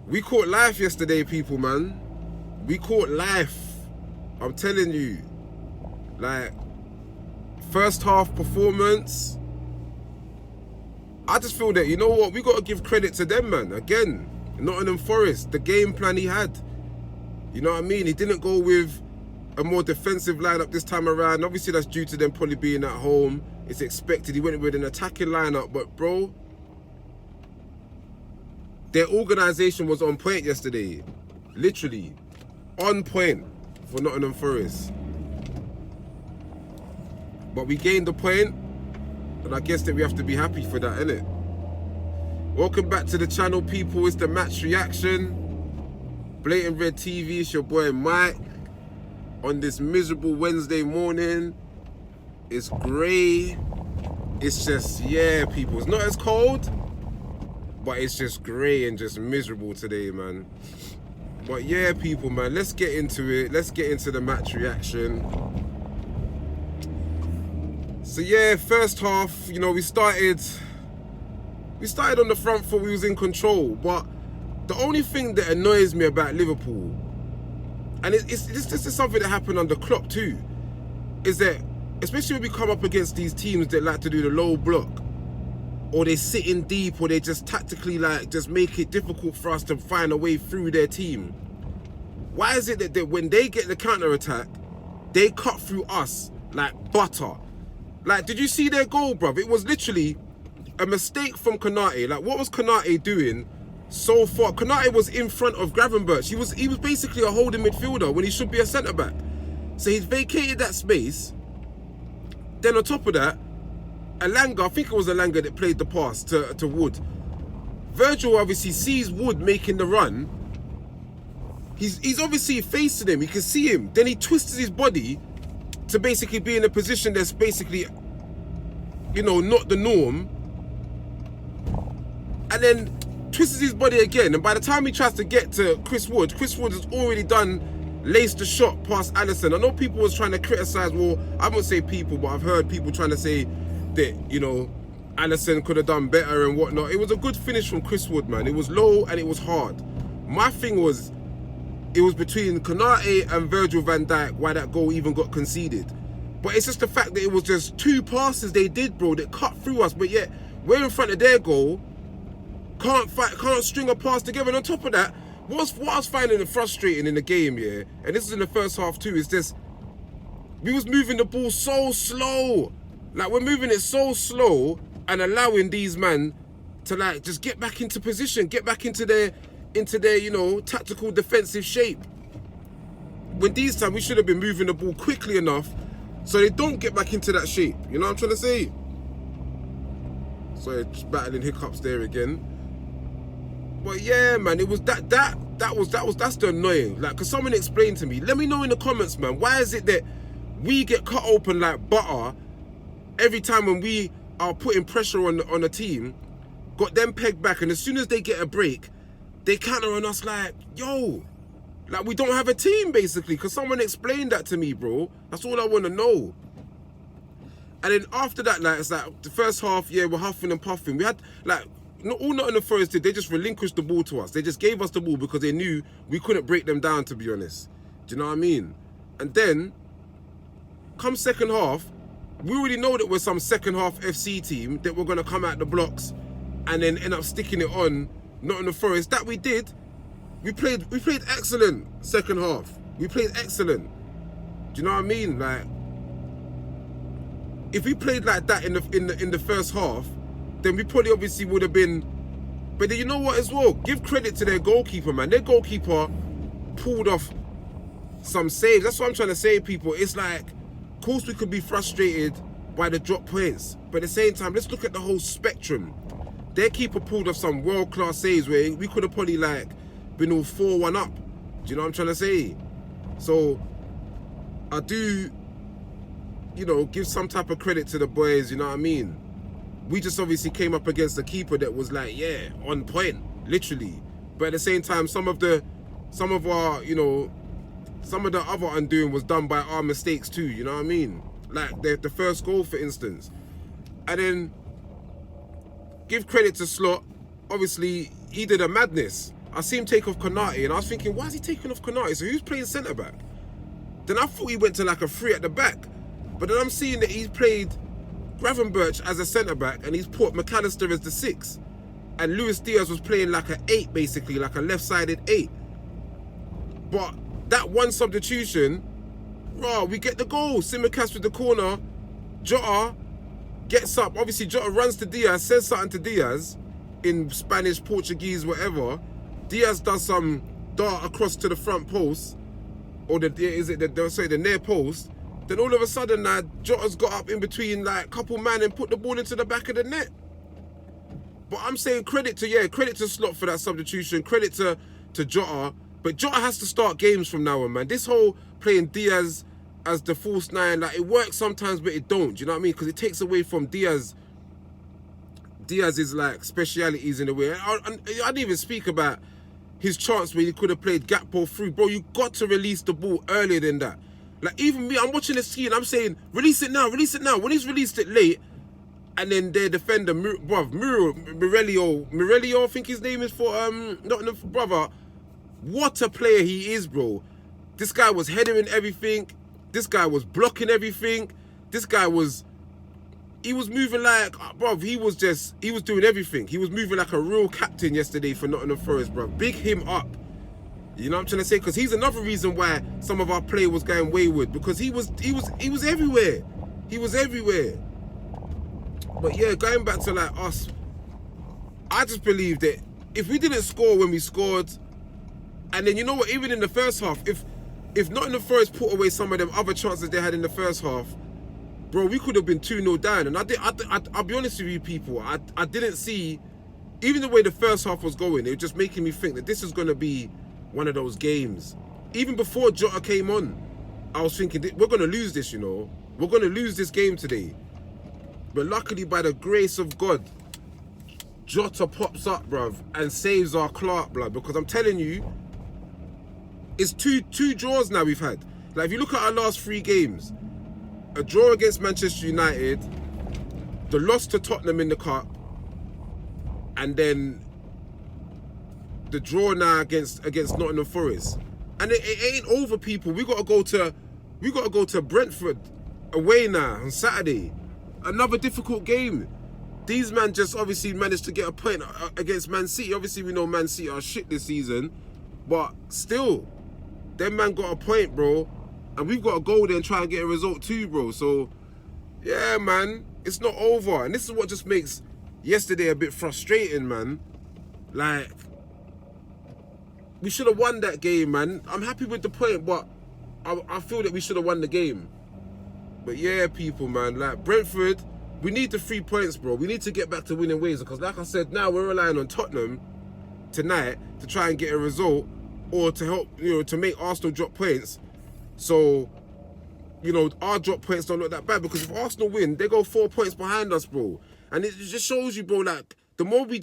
We caught life yesterday, people, man. We caught life. I'm telling you. Like, first half performance. I just feel that, you know what, we got to give credit to them, man. Again, Nottingham Forest, the game plan he had. You know what I mean? He didn't go with a more defensive lineup this time around. Obviously, that's due to them probably being at home. It's expected. He went with an attacking lineup. But, bro, their organisation was on point yesterday. Literally. On point for Nottingham Forest. But we gained the point. And I guess that we have to be happy for that, innit? Welcome back to the channel, people. It's the match reaction. Blatant Red TV. It's your boy Mike. On this miserable Wednesday morning. It's grey. It's just, yeah, people. It's not as cold. But it's just grey and just miserable today, man. But yeah, people, man. Let's get into it. Let's get into the match reaction. So yeah, first half, you know, we started on the front foot, we was in control, but the only thing that annoys me about Liverpool, and this is something that happened under Klopp too, is that, especially when we come up against these teams that like to do the low block, or they sit in deep, or they just tactically like just make it difficult for us to find a way through their team. Why is it that when they get the counter-attack, they cut through us like butter? Like, did you see their goal, bruv? It was literally a mistake from Konate. Like, what was Konate doing so far? Konate was in front of Gravenberch. He was basically a holding midfielder when he should be a centre-back. So he's vacated that space. Then on top of that, Elanga, I think it was Elanga that played the pass to Wood. Virgil obviously sees Wood making the run. He's obviously facing him. You can see him. Then he twists his body to basically be in a position that's basically, you know, not the norm. And then twists his body again. And by the time he tries to get to Chris Wood has already done, laced the shot past Alisson. I know people was trying to criticise, well, I won't say people, but I've heard people trying to say that, you know, Alisson could have done better and whatnot. It was a good finish from Chris Wood, man. It was low and it was hard. My thing was, it was between Konate and Virgil van Dijk why that goal even got conceded. But it's just the fact that it was just two passes they did, bro, that cut through us. But yet, we're in front of their goal, can't string a pass together. And on top of that, what I was finding frustrating in the game, yeah, and this is in the first half too, is this, we was moving the ball so slow. Like, we're moving it so slow and allowing these men to, like, just get back into position, get back into their, you know, tactical defensive shape. When these times we should have been moving the ball quickly enough so they don't get back into that shape. You know what I'm trying to say? Sorry, just battling hiccups there again. But yeah, man, it was that's the annoying. Like, cause someone explained to me, let me know in the comments, man, why is it that we get cut open like butter every time when we are putting pressure on a team, got them pegged back, and as soon as they get a break, they counter on us like, yo, like we don't have a team, basically. Because someone explained that to me, bro. That's all I want to know. And then after that, like, it's like the first half, yeah, we're huffing and puffing. We had, like, all Nottingham Forest did, they just relinquished the ball to us. They just gave us the ball because they knew we couldn't break them down, to be honest. Do you know what I mean? And then, come second half, we already know that we're some second half FC team that we're going to come out the blocks and then end up sticking it on Nottingham Forest. That we did. We played excellent second half. We played excellent. Do you know what I mean? Like, if we played like that in the first half, then we probably obviously would have been. But then, you know what as well? Give credit to their goalkeeper, man. Their goalkeeper pulled off some saves. That's what I'm trying to say, people. It's like, of course we could be frustrated by the drop points, but at the same time, let's look at the whole spectrum. Their keeper pulled off some world-class saves where we could have probably, like, been all 4-1 up. Do you know what I'm trying to say? So, I do, you know, give some type of credit to the boys, you know what I mean? We just obviously came up against a keeper that was like, yeah, on point, literally. But at the same time, some of our, you know, some of the other undoing was done by our mistakes too, you know what I mean? Like the first goal, for instance. And then give credit to Slot. Obviously, he did a madness. I see him take off Konate, and I was thinking, why is he taking off Konate? So who's playing centre back? Then I thought he went to like a 3 at the back, but then I'm seeing that he's played Gravenberch as a centre back, and he's put McAllister as the 6, and Luis Diaz was playing like an 8, basically like a left-sided 8. But that one substitution, bro, we get the goal. Simicast with the corner. Jota gets up. Obviously, Jota runs to Diaz, says something to Diaz in Spanish, Portuguese, whatever. Diaz does some dart across to the front post, or the near post. Then all of a sudden, Jota's got up in between like a couple man and put the ball into the back of the net. But I'm saying credit to Slot for that substitution. Credit to Jota. But Jota has to start games from now on, man. This whole playing Diaz as the false 9, like, it works sometimes, but it don't. Do you know what I mean? Because it takes away from Diaz's like specialities in a way. I didn't even speak about his chance where he could have played gap ball through. Bro, you got to release the ball earlier than that. Like, even me, I'm watching the scene, I'm saying, release it now. When he's released it late, and then their defender, Mirelio, I think his name is for Nottingham, brother. What a player he is, bro. This guy was headering everything. This guy was blocking everything. This guy was, he was moving like, bro, he was doing everything. He was moving like a real captain yesterday for Nottingham Forest, bro. Big him up. You know what I'm trying to say? Because he's another reason why some of our play was going wayward, because he was everywhere. He was everywhere. But yeah, going back to like us, I just believe that if we didn't score when we scored, and then you know what, even in the first half, if Nottingham Forest put away some of them other chances they had in the first half, bro, we could have been 2-0 down. And I'll be honest with you people, I didn't see, even the way the first half was going, it was just making me think that this is going to be one of those games. Even before Jota came on, I was thinking, we're going to lose this, you know. We're going to lose this game today. But luckily, by the grace of God, Jota pops up, bruv, and saves our Clark, blood. Because I'm telling you, it's two draws now we've had. Like, if you look at our last 3 games, a draw against Manchester United, the loss to Tottenham in the cup, and then the draw now against Nottingham Forest. And it ain't over, people. We gotta go to Brentford away now on Saturday. Another difficult game. These men just obviously managed to get a point against Man City. Obviously, we know Man City are shit this season, but still, them man got a point, bro. And we've got to go there and try and get a result too, bro. So, yeah, man, it's not over. And this is what just makes yesterday a bit frustrating, man. Like, we should have won that game, man. I'm happy with the point, but I feel that we should have won the game. But yeah, people, man, like, Brentford, we need the 3 points, bro. We need to get back to winning ways, because like I said, now we're relying on Tottenham tonight to try and get a result, or to help, you know, to make Arsenal drop points. So, you know, our drop points don't look that bad, because if Arsenal win, they go 4 points behind us, bro. And it just shows you, bro, like, the more we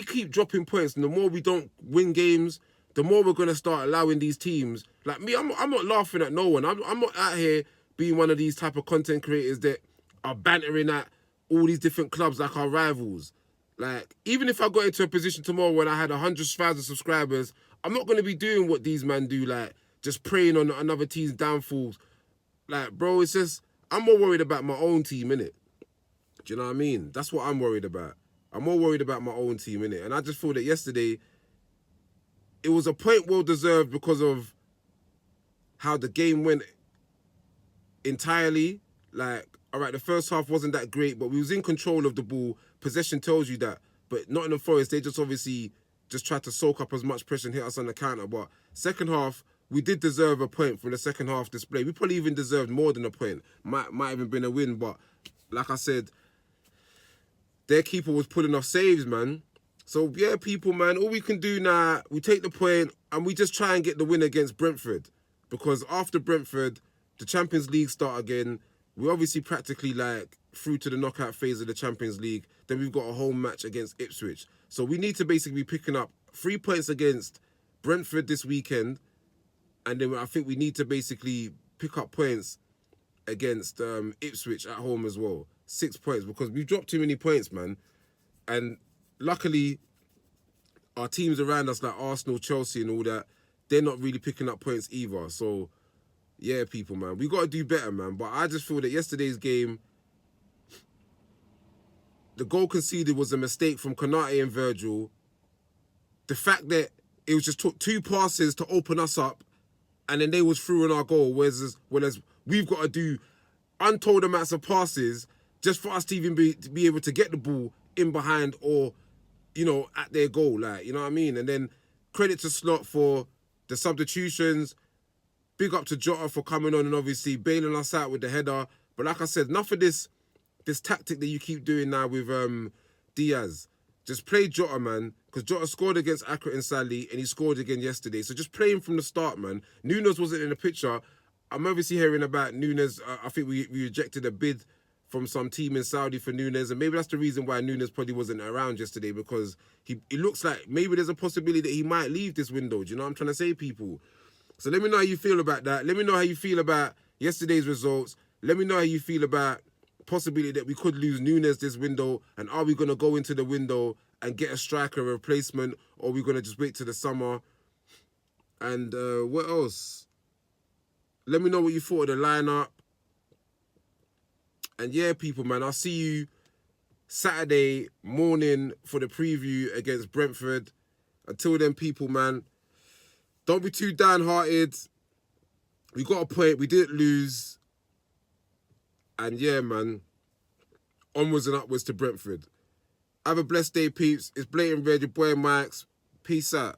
keep dropping points and the more we don't win games, the more we're going to start allowing these teams. Like me, I'm not laughing at no one. I'm not out here being one of these type of content creators that are bantering at all these different clubs like our rivals. Like, even if I got into a position tomorrow when I had 100,000 subscribers, I'm not going to be doing what these men do, like, just preying on another team's downfalls. Like, bro, it's just, I'm more worried about my own team, innit? Do you know what I mean? That's what I'm worried about. I'm more worried about my own team, innit? And I just feel that yesterday, it was a point well deserved because of how the game went entirely. Like, all right, the first half wasn't that great, but we was in control of the ball. Possession tells you that. But Nottingham Forest, they just obviously just tried to soak up as much pressure and hit us on the counter. But second half, we did deserve a point from the second half display. We probably even deserved more than a point. Might even been a win, but like I said, their keeper was pulling off saves, man. So yeah, people, man, all we can do now, we take the point and we just try and get the win against Brentford. Because after Brentford, the Champions League start again. We're obviously practically like through to the knockout phase of the Champions League. Then we've got a home match against Ipswich. So we need to basically be picking up 3 points against Brentford this weekend. And then I think we need to basically pick up points against Ipswich at home as well. 6 points, because we've dropped too many points, man. And luckily, our teams around us like Arsenal, Chelsea and all that, they're not really picking up points either. So, yeah, people, man, we got to do better, man. But I just feel that yesterday's game, the goal conceded was a mistake from Konate and Virgil. The fact that it was just took 2 passes to open us up and then they was through in our goal, whereas we've got to do untold amounts of passes just for us to even be able to get the ball in behind or, you know, at their goal, like, you know what I mean? And then credit to Slot for the substitutions. Big up to Jota for coming on and obviously bailing us out with the header. But like I said, enough of this tactic that you keep doing now with Diaz. Just play Jota, man, because Jota scored against Accrington sadly, and he scored again yesterday. So just play him from the start, man. Nunes wasn't in the picture. I'm obviously hearing about Nunes. I think we rejected a bid from some team in Saudi for Nunes, and maybe that's the reason why Nunes probably wasn't around yesterday, because it looks like maybe there's a possibility that he might leave this window. Do you know what I'm trying to say, people? So let me know how you feel about that. Let me know how you feel about yesterday's results. Let me know how you feel about possibility that we could lose Nunes this window, and are we going to go into the window and get a striker replacement, or are we going to just wait till the summer? And what else? Let me know what you thought of the lineup. And yeah, people, man, I'll see you Saturday morning for the preview against Brentford. Until then, people, man, don't be too downhearted. We got a point. We didn't lose. And yeah, man, onwards and upwards to Brentford. Have a blessed day, peeps. It's Blatant Red, your boy Max. Peace out.